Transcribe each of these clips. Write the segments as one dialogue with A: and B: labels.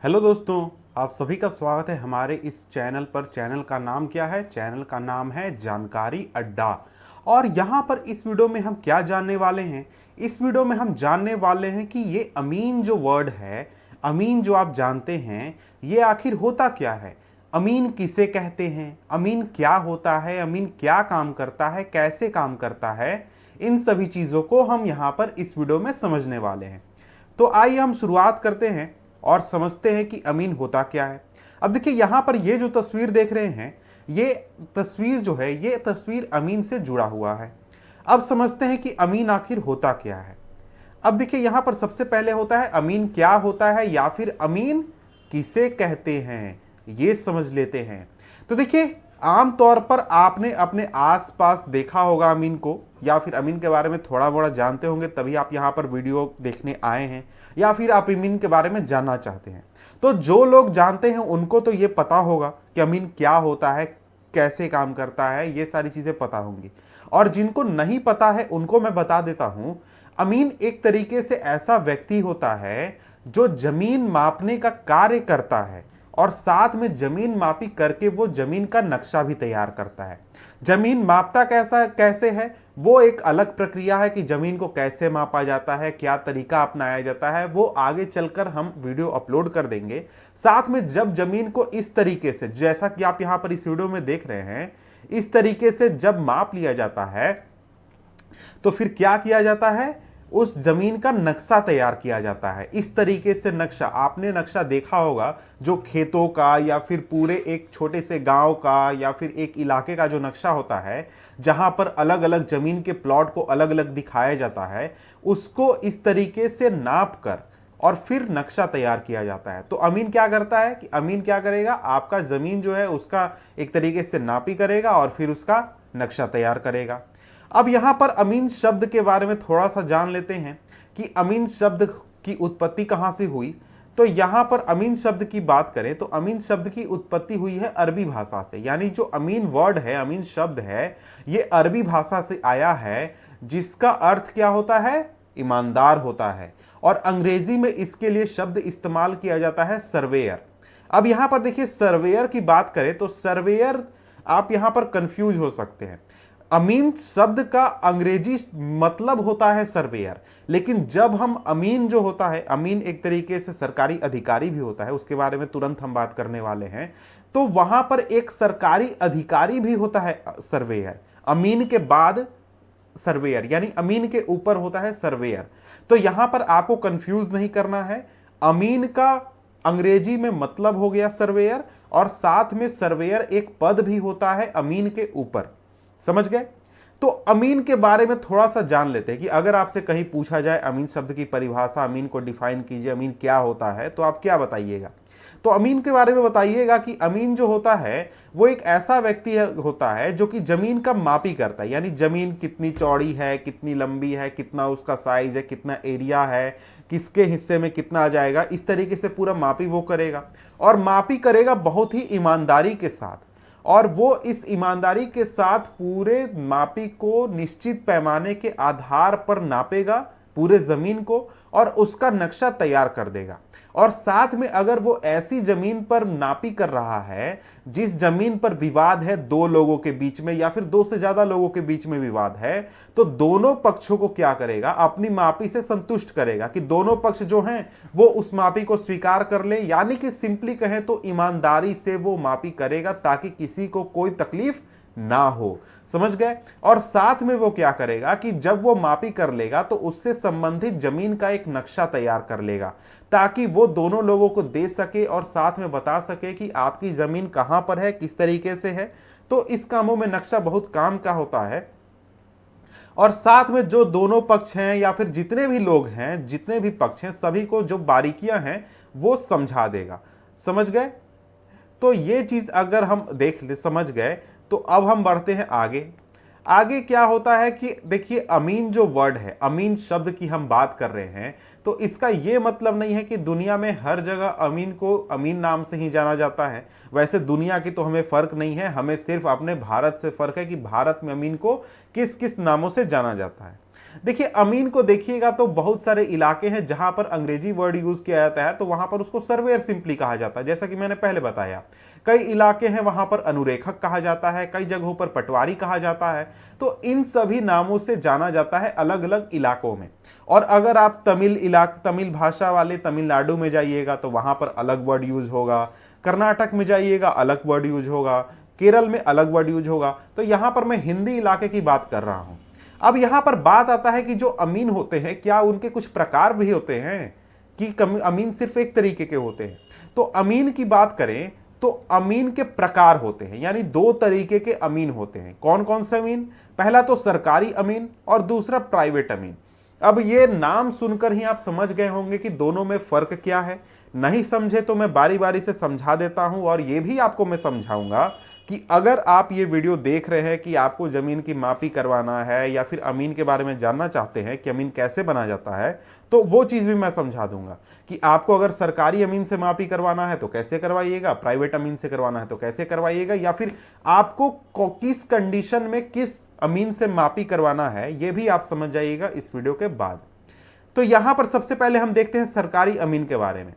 A: Hello दोस्तों, आप सभी का स्वागत है हमारे इस चैनल पर। चैनल का नाम क्या है? चैनल का नाम है जानकारी अड्डा। और यहाँ पर इस वीडियो में हम क्या जानने वाले हैं? इस वीडियो में हम जानने वाले हैं कि ये अमीन जो वर्ड है, अमीन जो आप जानते हैं, ये आखिर होता क्या है? अमीन किसे कहते हैं? अमीन क्या होता है? अमीन क्या काम करता है? कैसे काम करता है? इन सभी चीज़ों को हम यहाँ पर इस वीडियो में समझने वाले हैं। तो आइए हम शुरुआत करते हैं और समझते हैं कि अमीन होता क्या है। अब देखिए, यहां पर ये जो तस्वीर देख रहे हैं, ये तस्वीर जो है, ये तस्वीर अमीन से जुड़ा हुआ है। अब समझते हैं कि अमीन आखिर होता क्या है। अब देखिए, यहां पर सबसे पहले होता है अमीन क्या होता है या फिर अमीन किसे कहते हैं, ये समझ लेते हैं। तो देखिए, आमतौर पर आपने अपने आसपास देखा होगा अमीन को, या फिर अमीन के बारे में थोड़ा मोड़ा जानते होंगे, तभी आप यहाँ पर वीडियो देखने आए हैं, या फिर आप अमीन के बारे में जानना चाहते हैं। तो जो लोग जानते हैं उनको तो ये पता होगा कि अमीन क्या होता है, कैसे काम करता है, ये सारी चीज़ें पता होंगी। और जिनको नहीं पता है उनको मैं बता देता हूँ, अमीन एक तरीके से ऐसा व्यक्ति होता है जो जमीन मापने का कार्य करता है और साथ में जमीन मापी करके वो जमीन का नक्शा भी तैयार करता है। जमीन मापता कैसे है, वो एक अलग प्रक्रिया है कि जमीन को कैसे मापा जाता है, क्या तरीका अपनाया जाता है, वो आगे चलकर हम वीडियो अपलोड कर देंगे। साथ में जब जमीन को इस तरीके से, जैसा कि आप यहां पर इस वीडियो में देख रहे हैं, इस तरीके से जब माप लिया जाता है तो फिर क्या किया जाता है, उस जमीन का नक्शा तैयार किया जाता है। इस तरीके से नक्शा, आपने नक्शा देखा होगा जो खेतों का या फिर पूरे एक छोटे से गांव का या फिर एक इलाके का जो नक्शा होता है, जहां पर अलग अलग जमीन के प्लॉट को अलग अलग दिखाया जाता है, उसको इस तरीके से नाप कर और फिर नक्शा तैयार किया जाता है। तो अमीन क्या करता है कि अमीन क्या करेगा, आपका जमीन जो है उसका एक तरीके से नापी करेगा और फिर उसका नक्शा तैयार करेगा। अब यहां पर अमीन शब्द के बारे में थोड़ा सा जान लेते हैं कि अमीन शब्द की उत्पत्ति कहां से हुई। तो यहां पर अमीन शब्द की बात करें तो अमीन शब्द की उत्पत्ति हुई है अरबी भाषा से। यानी जो अमीन वर्ड है, अमीन शब्द है, ये अरबी भाषा से आया है, जिसका अर्थ क्या होता है, ईमानदार होता है। और अंग्रेजी में इसके लिए शब्द इस्तेमाल किया जाता है सर्वेयर। अब यहां पर देखिए, सर्वेयर की बात करें तो सर्वेयर, आप यहां पर कंफ्यूज हो सकते हैं। अमीन शब्द का अंग्रेजी मतलब होता है सर्वेयर, लेकिन जब हम अमीन जो होता है, अमीन एक तरीके से सरकारी अधिकारी भी होता है, उसके बारे में तुरंत हम बात करने वाले हैं। तो वहां पर एक सरकारी अधिकारी भी होता है सर्वेयर। अमीन के बाद सर्वेयर, यानी अमीन के ऊपर होता है सर्वेयर। तो यहां पर आपको कंफ्यूज नहीं करना है। अमीन का अंग्रेजी में मतलब हो गया सर्वेयर, और साथ में सर्वेयर एक पद भी होता है अमीन के ऊपर। समझ गए? तो अमीन के बारे में थोड़ा सा जान लेते हैं कि अगर आपसे कहीं पूछा जाए अमीन शब्द की परिभाषा, अमीन को डिफाइन कीजिए, अमीन क्या होता है, तो आप क्या बताइएगा? तो अमीन के बारे में बताइएगा कि अमीन जो होता है वो एक ऐसा व्यक्ति होता है जो कि जमीन का मापी करता है। यानी जमीन कितनी चौड़ी है, कितनी लंबी है, कितना उसका साइज है, कितना एरिया है, किसके हिस्से में कितना आ जाएगा, इस तरीके से पूरा मापी वो करेगा। और मापी करेगा बहुत ही ईमानदारी के साथ, और वो इस ईमानदारी के साथ पूरे मापी को निश्चित पैमाने के आधार पर नापेगा, पूरे जमीन को, और उसका नक्शा तैयार कर देगा। और साथ में अगर वो ऐसी जमीन पर नापी कर रहा है जिस जमीन पर विवाद है, दो लोगों के बीच में या फिर दो से ज्यादा लोगों के बीच में विवाद है, तो दोनों पक्षों को क्या करेगा, अपनी मापी से संतुष्ट करेगा कि दोनों पक्ष जो हैं वो उस मापी को स्वीकार कर ले। यानी कि सिंपली कहें तो ईमानदारी से वो मापी करेगा ताकि किसी को कोई तकलीफ ना हो। समझ गए? और साथ में वो क्या करेगा कि जब वो मापी कर लेगा तो उससे संबंधित जमीन का एक नक्शा तैयार कर लेगा, ताकि वो दोनों लोगों को दे सके और साथ में बता सके कि आपकी जमीन कहां पर है, किस तरीके से है। तो इस कामों में नक्शा बहुत काम का होता है। और साथ में जो दोनों पक्ष हैं या फिर जितने भी लोग हैं, जितने भी पक्ष हैं, सभी को जो बारीकियां हैं वो समझा देगा। समझ गए? तो ये चीज अगर हम देख ले, समझ गए, तो अब हम बढ़ते हैं आगे। आगे क्या होता है कि देखिए, अमीन जो वर्ड है, अमीन शब्द की हम बात कर रहे हैं, तो इसका यह मतलब नहीं है कि दुनिया में हर जगह अमीन को अमीन नाम से ही जाना जाता है। वैसे दुनिया की तो हमें फर्क नहीं है, हमें सिर्फ अपने भारत से फर्क है कि भारत में अमीन को किस किस नामों से जाना जाता है। देखिए अमीन को देखिएगा तो बहुत सारे इलाके हैं जहां पर अंग्रेजी वर्ड यूज किया जाता है, तो वहां पर उसको सर्वेयर सिंपली कहा जाता है, जैसा कि मैंने पहले बताया। कई इलाके हैं वहां पर अनुरेखक कहा जाता है, कई जगहों पर पटवारी कहा जाता है। तो इन सभी नामों से जाना जाता है अलग अलग इलाकों में। और अगर आप तमिल भाषा वाले तमिलनाडु में जाइएगा तो वहां पर अलग वर्ड यूज होगा, कर्नाटक में जाइएगा अलग वर्ड यूज होगा, केरल में अलग वर्ड यूज होगा। तो यहां पर मैं हिंदी इलाके की बात कर रहा हूं। अब यहां पर बात आता है कि जो अमीन होते हैं क्या उनके कुछ प्रकार भी होते हैं, कि अमीन सिर्फ एक तरीके के होते हैं। तो अमीन की बात करें तो अमीन के प्रकार होते हैं, यानी दो तरीके के अमीन होते हैं। कौन कौन से अमीन? पहला तो सरकारी अमीन और दूसरा प्राइवेट अमीन। अब ये नाम सुनकर ही आप समझ गए होंगे कि दोनों में फर्क क्या है। नहीं समझे तो मैं बारी बारी से समझा देता हूं, और ये भी आपको मैं समझाऊंगा कि अगर आप ये वीडियो देख रहे हैं कि आपको जमीन की मापी करवाना है या फिर अमीन के बारे में जानना चाहते हैं कि अमीन कैसे बना जाता है, तो वो चीज भी मैं समझा दूंगा कि आपको अगर सरकारी अमीन से मापी करवाना है तो कैसे करवाइएगा, प्राइवेट अमीन से करवाना है तो कैसे करवाइएगा, या फिर आपको किस कंडीशन में किस अमीन से मापी करवाना है, ये भी आप समझ जाइएगा इस वीडियो के बाद। तो यहां पर सबसे पहले हम देखते हैं सरकारी अमीन के बारे में।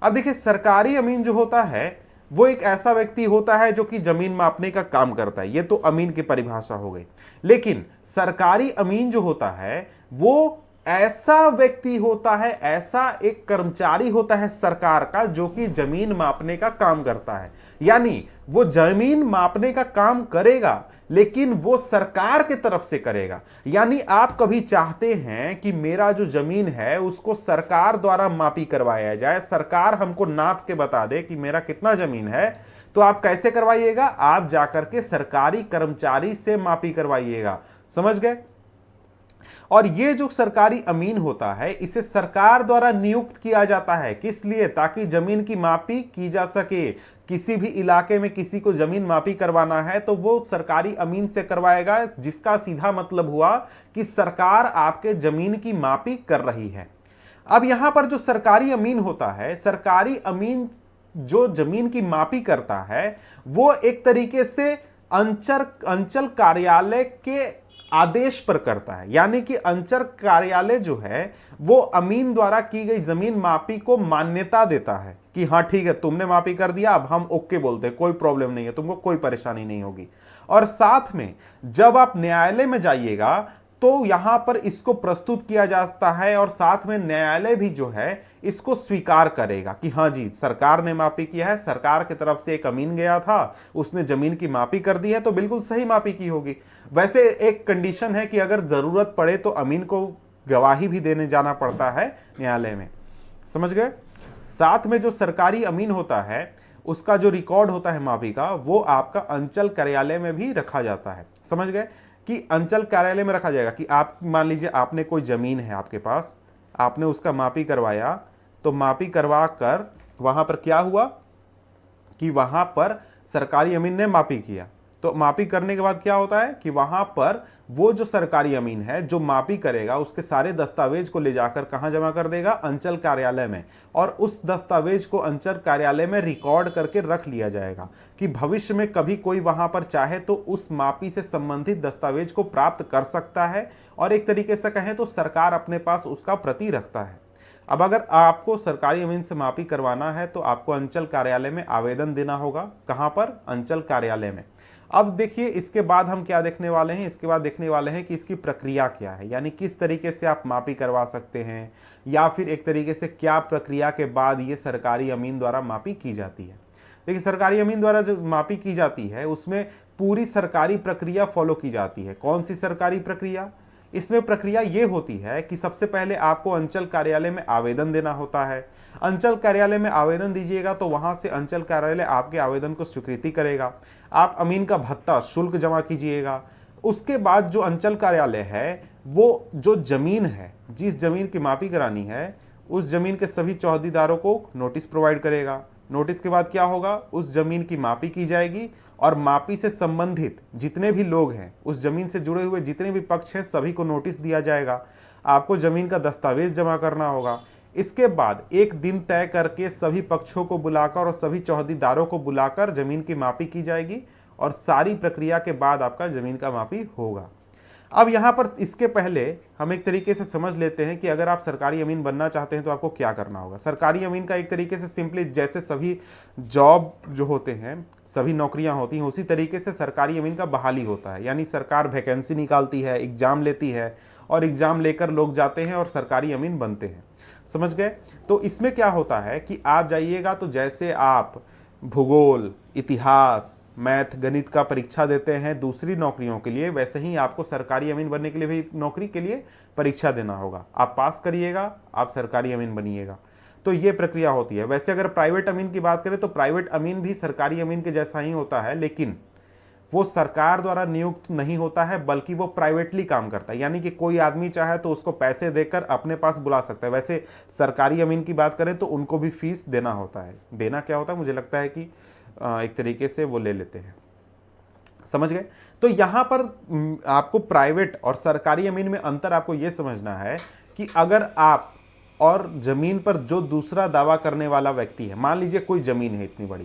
A: अब देखिए सरकारी अमीन जो होता है वो एक ऐसा व्यक्ति होता है जो कि जमीन मापने का काम करता है। ये तो अमीन की परिभाषा हो गई। लेकिन सरकारी अमीन जो होता है वो ऐसा व्यक्ति होता है, ऐसा एक कर्मचारी होता है सरकार का जो कि जमीन मापने का काम करता है। यानी वो जमीन मापने का काम करेगा लेकिन वो सरकार की तरफ से करेगा। यानी आप कभी चाहते हैं कि मेरा जो जमीन है उसको सरकार द्वारा मापी करवाया जाए, सरकार हमको नाप के बता दे कि मेरा कितना जमीन है, तो आप कैसे करवाइएगा? आप जाकर के सरकारी कर्मचारी से मापी करवाइएगा। समझ गए? और ये जो सरकारी अमीन होता है इसे सरकार द्वारा नियुक्त किया जाता है। किस लिए? ताकि जमीन की मापी की जा सके। किसी भी इलाके में किसी को जमीन मापी करवाना है तो वो सरकारी अमीन से करवाएगा, जिसका सीधा मतलब हुआ कि सरकार आपके जमीन की मापी कर रही है। अब यहां पर जो सरकारी अमीन होता है, सरकारी अमीन जो जमीन की मापी करता है वो एक तरीके से अंचल कार्यालय के आदेश पर करता है। यानी कि अंचल कार्यालय जो है वो अमीन द्वारा की गई जमीन मापी को मान्यता देता है कि हाँ ठीक है, तुमने मापी कर दिया, अब हम ओके बोलते हैं, कोई प्रॉब्लम नहीं है, तुमको कोई परेशानी नहीं होगी। और साथ में जब आप न्यायालय में जाइएगा तो यहां पर इसको प्रस्तुत किया जाता है और साथ में न्यायालय भी जो है इसको स्वीकार करेगा कि हाँ जी सरकार ने मापी किया है, सरकार की तरफ से एक अमीन गया था, उसने जमीन की मापी कर दी है तो बिल्कुल सही मापी की होगी। वैसे एक कंडीशन है कि अगर जरूरत पड़े तो अमीन को गवाही भी देने जाना पड़ता है न्यायालय में। समझ गए? साथ में जो सरकारी अमीन होता है उसका जो रिकॉर्ड होता है मापी का वो आपका अंचल कार्यालय में भी रखा जाता है। समझ गए कि अंचल कार्यालय में रखा जाएगा कि आप मान लीजिए आपने कोई जमीन है आपके पास, आपने उसका मापी करवाया, तो मापी करवा कर वहां पर क्या हुआ कि वहां पर सरकारी अमीन ने मापी किया। तो मापी करने के बाद क्या होता है कि वहां पर वो जो सरकारी अमीन है जो मापी करेगा उसके सारे दस्तावेज को ले जाकर कहां जमा कर देगा? अंचल कार्यालय में। और उस दस्तावेज को अंचल कार्यालय में रिकॉर्ड करके रख लिया जाएगा कि भविष्य में कभी कोई वहां पर चाहे तो उस मापी से संबंधित दस्तावेज को प्राप्त कर सकता है, और एक तरीके से कहें तो सरकार अपने पास उसका प्रति रखता है। अब अगर आपको सरकारी अमीन से मापी करवाना है तो आपको अंचल कार्यालय में आवेदन देना होगा। कहां पर? अंचल कार्यालय में। अब देखिए इसके बाद हम क्या देखने वाले हैं, इसके बाद देखने वाले हैं कि इसकी प्रक्रिया क्या है, यानी किस तरीके से आप मापी करवा सकते हैं, या फिर एक तरीके से क्या प्रक्रिया के बाद ये सरकारी अमीन द्वारा मापी की जाती है। देखिए सरकारी अमीन द्वारा जो मापी की जाती है उसमें पूरी सरकारी प्रक्रिया फॉलो की जाती है। कौन सी सरकारी प्रक्रिया? इसमें प्रक्रिया ये होती है कि सबसे पहले आपको अंचल कार्यालय में आवेदन देना होता है। अंचल कार्यालय में आवेदन दीजिएगा तो वहां से अंचल कार्यालय आपके आवेदन को स्वीकृति करेगा। आप अमीन का भत्ता शुल्क जमा कीजिएगा। उसके बाद जो अंचल कार्यालय है वो जो जमीन है, जिस जमीन की मापी करानी है, उस जमीन के सभी चौहदीदारों को नोटिस प्रोवाइड करेगा। नोटिस के बाद क्या होगा? उस जमीन की मापी की जाएगी और मापी से संबंधित जितने भी लोग हैं, उस जमीन से जुड़े हुए जितने भी पक्ष हैं, सभी को नोटिस दिया जाएगा। आपको जमीन का दस्तावेज जमा करना होगा। इसके बाद एक दिन तय करके सभी पक्षों को बुलाकर और सभी चौहदीदारों को बुलाकर जमीन की मापी की जाएगी और सारी प्रक्रिया के बाद आपका जमीन का मापी होगा। अब यहाँ पर इसके पहले हम एक तरीके से समझ लेते हैं कि अगर आप सरकारी अमीन बनना चाहते हैं तो आपको क्या करना होगा। सरकारी अमीन का एक तरीके से सिंपली जैसे सभी जॉब जो होते हैं, सभी नौकरियां होती हैं, उसी तरीके से सरकारी अमीन का बहाली होता है। यानी सरकार वैकेंसी निकालती है, एग्जाम लेती है और एग्जाम लेकर लोग जाते हैं और सरकारी अमीन बनते हैं। समझ गए? तो इसमें क्या होता है कि आप जाइएगा तो जैसे आप भूगोल, इतिहास, मैथ, गणित का परीक्षा देते हैं दूसरी नौकरियों के लिए, वैसे ही आपको सरकारी अमीन बनने के लिए भी नौकरी के लिए परीक्षा देना होगा। आप पास करिएगा, आप सरकारी अमीन बनिएगा। तो ये प्रक्रिया होती है। वैसे अगर प्राइवेट अमीन की बात करें तो प्राइवेट अमीन भी सरकारी अमीन के जैसा ही होता है, लेकिन वो सरकार द्वारा नियुक्त नहीं होता है, बल्कि वो प्राइवेटली काम करता है। यानी कि कोई आदमी चाहे तो उसको पैसे देकर अपने पास बुला सकता है। वैसे सरकारी अमीन की बात करें तो उनको भी फीस देना होता है। देना क्या होता है, मुझे लगता है कि एक तरीके से वो ले लेते हैं। समझ गए? तो यहां पर आपको प्राइवेट और सरकारी अमीन में अंतर आपको यह समझना है कि अगर आप और जमीन पर जो दूसरा दावा करने वाला व्यक्ति है, मान लीजिए कोई जमीन है इतनी बड़ी,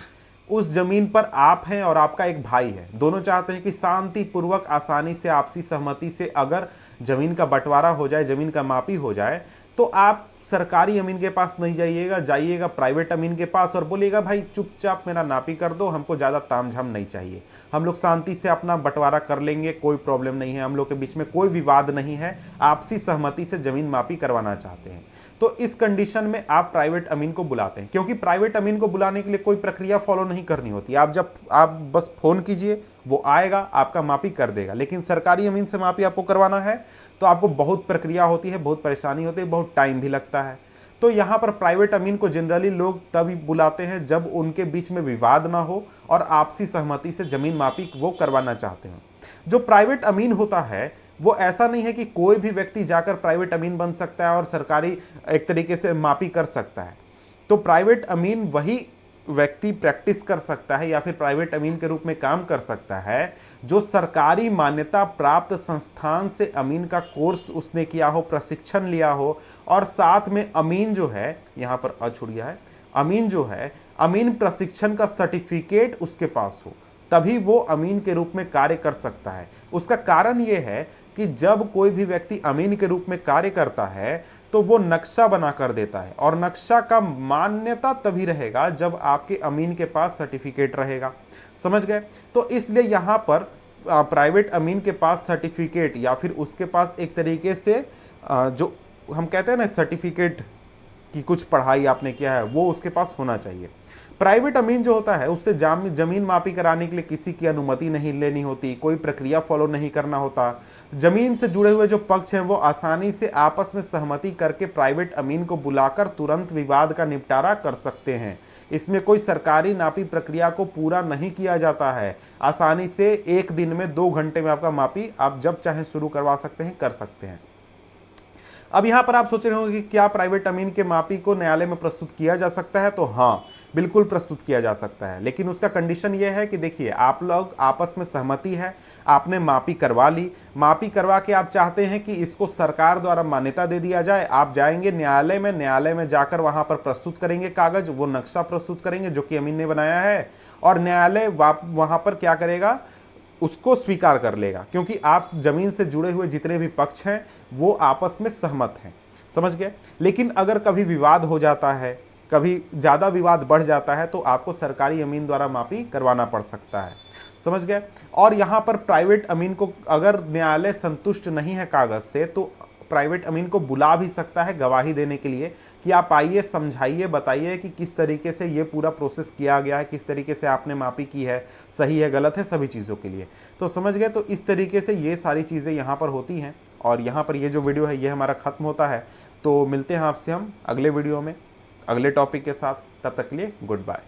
A: उस जमीन पर आप हैं और आपका एक भाई है, दोनों चाहते हैं कि शांतिपूर्वक आसानी से आपसी सहमति से अगर जमीन का बंटवारा हो जाए, जमीन का मापी हो जाए, तो आप सरकारी अमीन के पास नहीं जाइएगा, जाइएगा प्राइवेट अमीन के पास और बोलिएगा भाई चुपचाप मेरा नापी कर दो, हमको ज़्यादा तामझाम नहीं चाहिए, हम लोग शांति से अपना बंटवारा कर लेंगे, कोई प्रॉब्लम नहीं है, हम लोग के बीच में कोई विवाद नहीं है, आपसी सहमति से जमीन मापी करवाना चाहते हैं। तो इस कंडीशन में आप प्राइवेट अमीन को बुलाते हैं, क्योंकि प्राइवेट अमीन को बुलाने के लिए कोई प्रक्रिया फॉलो नहीं करनी होती। आप बस फोन कीजिए, वो आएगा, आपका मापी कर देगा। लेकिन सरकारी अमीन से मापी आपको करवाना है तो आपको बहुत प्रक्रिया होती है, बहुत परेशानी होती है, बहुत टाइम भी लगता है। तो यहाँ पर प्राइवेट अमीन को जनरली लोग तभी बुलाते हैं जब उनके बीच में विवाद ना हो और आपसी सहमति से जमीन मापी वो करवाना चाहते हैं। जो प्राइवेट अमीन होता है वो ऐसा नहीं है कि कोई भी व्यक्ति जाकर प्राइवेट अमीन बन सकता है और सरकारी एक तरीके से मापी कर सकता है। तो प्राइवेट अमीन वही व्यक्ति प्रैक्टिस कर सकता है या फिर प्राइवेट अमीन के रूप में काम कर सकता है जो सरकारी मान्यता प्राप्त संस्थान से अमीन का कोर्स उसने किया हो, प्रशिक्षण लिया हो, और साथ में अमीन जो है, यहाँ पर अछुड़िया है, अमीन जो है, अमीन प्रशिक्षण का सर्टिफिकेट उसके पास हो, तभी वो अमीन के रूप में कार्य कर सकता है। उसका कारण ये है कि जब कोई भी व्यक्ति अमीन के रूप में कार्य करता है तो वो नक्शा बना कर देता है, और नक्शा का मान्यता तभी रहेगा जब आपके अमीन के पास सर्टिफिकेट रहेगा। समझ गए? तो इसलिए यहाँ पर प्राइवेट अमीन के पास सर्टिफिकेट या फिर उसके पास एक तरीके से जो हम कहते हैं ना सर्टिफिकेट कि कुछ पढ़ाई आपने किया है, वो उसके पास होना चाहिए। प्राइवेट अमीन जो होता है उससे जमीन मापी कराने के लिए किसी की अनुमति नहीं लेनी होती, कोई प्रक्रिया फॉलो नहीं करना होता। जमीन से जुड़े हुए जो पक्ष हैं वो आसानी से आपस में सहमति करके प्राइवेट अमीन को बुलाकर तुरंत विवाद का निपटारा कर सकते हैं। इसमें कोई सरकारी नापी प्रक्रिया को पूरा नहीं किया जाता है। आसानी से 1 दिन में 2 घंटे में आपका मापी आप जब चाहें शुरू करवा सकते हैं, कर सकते हैं। अब यहाँ पर आप सोच रहे होंगे कि क्या प्राइवेट अमीन के मापी को न्यायालय में प्रस्तुत किया जा सकता है? तो हाँ, बिल्कुल प्रस्तुत किया जा सकता है, लेकिन उसका कंडीशन ये है कि देखिए आप लोग आपस में सहमति है, आपने मापी करवा ली, मापी करवा के आप चाहते हैं कि इसको सरकार द्वारा मान्यता दे दिया जाए। आप जाएंगे न्यायालय में जाकर वहां पर प्रस्तुत करेंगे कागज, वो नक्शा प्रस्तुत करेंगे जो कि अमीन ने बनाया है, और न्यायालय वहां पर क्या करेगा, उसको स्वीकार कर लेगा, क्योंकि आप जमीन से जुड़े हुए जितने भी पक्ष हैं वो आपस में सहमत हैं। समझ गए? लेकिन अगर कभी विवाद हो जाता है, कभी ज़्यादा विवाद बढ़ जाता है, तो आपको सरकारी अमीन द्वारा मापी करवाना पड़ सकता है। समझ गए? और यहाँ पर प्राइवेट अमीन को अगर न्यायालय संतुष्ट नहीं है कागज से, तो प्राइवेट अमीन को बुला भी सकता है गवाही देने के लिए कि आप आइए, समझाइए, बताइए कि किस तरीके से ये पूरा प्रोसेस किया गया है, किस तरीके से आपने मापी की है, सही है, गलत है, सभी चीज़ों के लिए। तो समझ गए? तो इस तरीके से ये सारी चीज़ें यहाँ पर होती हैं, और यहाँ पर ये जो वीडियो है ये हमारा ख़त्म होता है। तो मिलते हैं आपसे हम अगले वीडियो में अगले टॉपिक के साथ। तब तक के लिए गुड बाय।